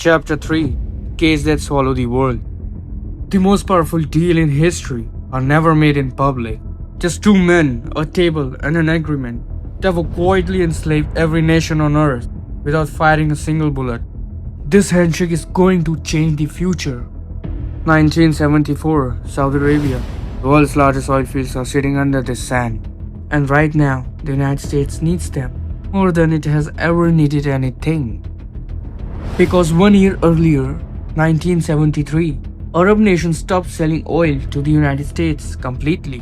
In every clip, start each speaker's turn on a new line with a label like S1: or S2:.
S1: Chapter 3 Case That Swallowed the World. The most powerful deal in history are never made in public. Just two men, a table, and an agreement that will quietly enslave every nation on earth without firing a single bullet. This handshake is going to change the future. 1974, Saudi Arabia. The world's largest oil fields are sitting under the sand. And right now, the United States needs them more than it has ever needed anything. Because 1 year earlier, 1973, Arab nations stopped selling oil to the United States completely.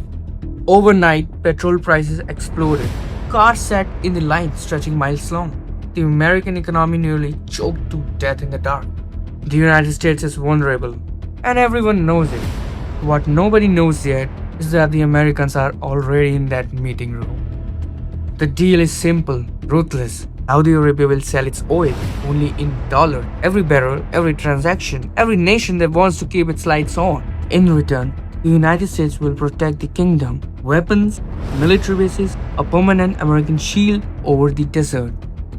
S1: Overnight, petrol prices exploded. Cars sat in the line stretching miles long. The American economy nearly choked to death in the dark. The United States is vulnerable, and everyone knows it. What nobody knows yet is that the Americans are already in that meeting room. The deal is simple, ruthless. Saudi Arabia will sell its oil only in dollar. Every barrel, every transaction, every nation that wants to keep its lights on. In return, the United States will protect the kingdom, weapons, military bases, a permanent American shield over the desert.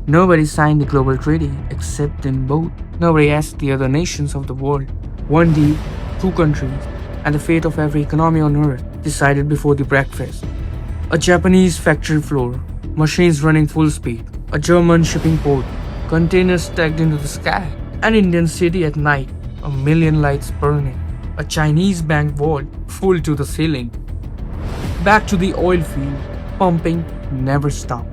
S1: Nobody signed the global treaty except them both. Nobody asked the other nations of the world. One deal, two countries, and the fate of every economy on earth decided before the breakfast. A Japanese factory floor, machines running full speed. A German shipping port, containers stacked into the sky. An Indian city at night, a million lights burning. A Chinese bank vault full to the ceiling. Back to the oil field, pumping never stopped.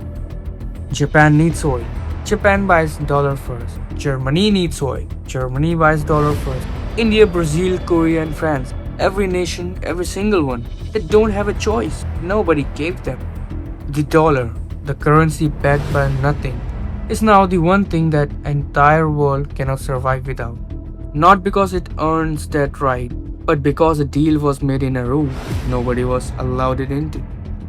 S1: Japan needs oil. Japan buys dollar first. Germany needs oil. Germany buys dollar first. India, Brazil, Korea and France. Every nation, every single one. They don't have a choice. Nobody gave them. The dollar, the currency backed by nothing, is now the one thing that entire world cannot survive without. Not because it earns that right, but because a deal was made in a room nobody was allowed it into.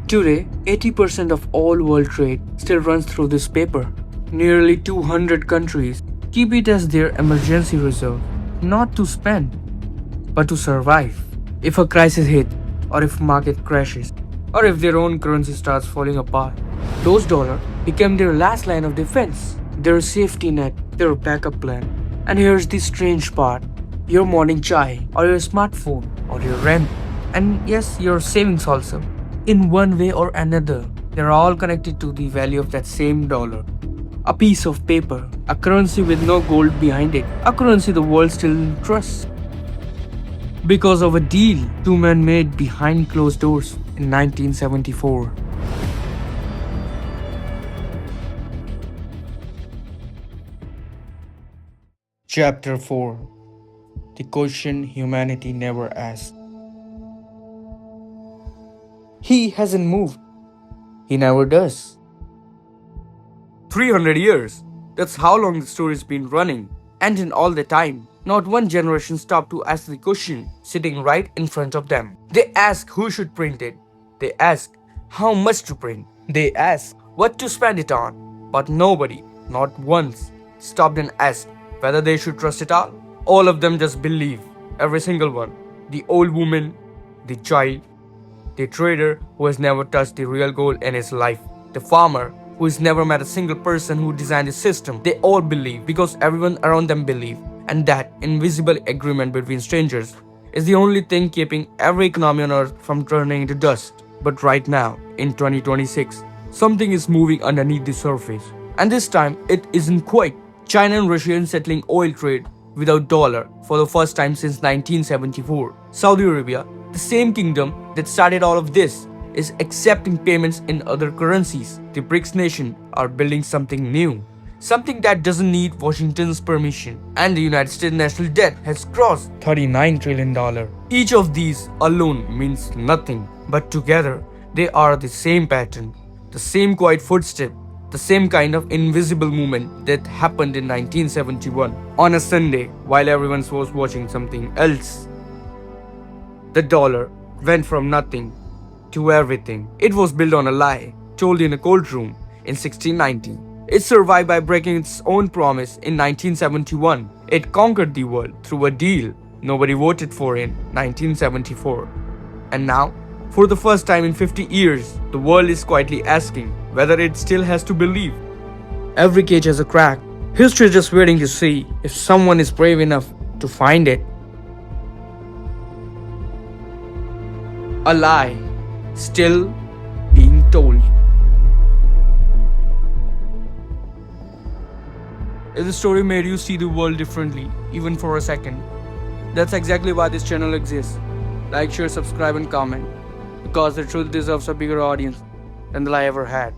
S1: Today, 80% of all world trade still runs through this paper. Nearly 200 countries keep it as their emergency reserve, not to spend, but to survive. If a crisis hits, or if market crashes, or if their own currency starts falling apart, those dollars become their last line of defense, their safety net, their backup plan. And here's the strange part. Your morning chai, or your smartphone, or your rent, and yes, your savings also. In one way or another, they're all connected to the value of that same dollar. A piece of paper, a currency with no gold behind it, a currency the world still trusts. Because of a deal two men made behind closed doors in 1974. Chapter 4 The Question Humanity Never Asked. He hasn't moved. He never does. 300 years. That's how long the story's been running. And in all the time, not one generation stopped to ask the question sitting right in front of them. They ask who should print it. They ask how much to print. They ask what to spend it on. But nobody, not once, stopped and asked whether they should trust it all. All of them just believe. Every single one. The old woman, the child, the trader who has never touched the real gold in his life, the farmer who has never met a single person who designed the system. They all believe because everyone around them believe. And that invisible agreement between strangers is the only thing keeping every economy on earth from turning into dust. But right now, in 2026, something is moving underneath the surface. And this time, it isn't quite. China and Russia settling oil trade without dollar for the first time since 1974. Saudi Arabia, the same kingdom that started all of this, is accepting payments in other currencies. The BRICS nation are building something new. Something that doesn't need Washington's permission. And the United States national debt has crossed $39 trillion. Each of these alone means nothing. But together, they are the same pattern. The same quiet footstep. The same kind of invisible movement that happened in 1971 on a Sunday while everyone was watching something else. The dollar went from nothing to everything. It was built on a lie, told in a courtroom in 1690. It survived by breaking its own promise in 1971. It conquered the world through a deal nobody voted for in 1974. And now, for the first time in 50 years, the world is quietly asking whether it still has to believe. Every cage has a crack, History is just waiting to see if someone is brave enough to find it. A lie still being told. If the story made you see the world differently, even for a second, that's exactly why this channel exists. Like, share, subscribe, and comment. Because the truth deserves a bigger audience than the lie ever had.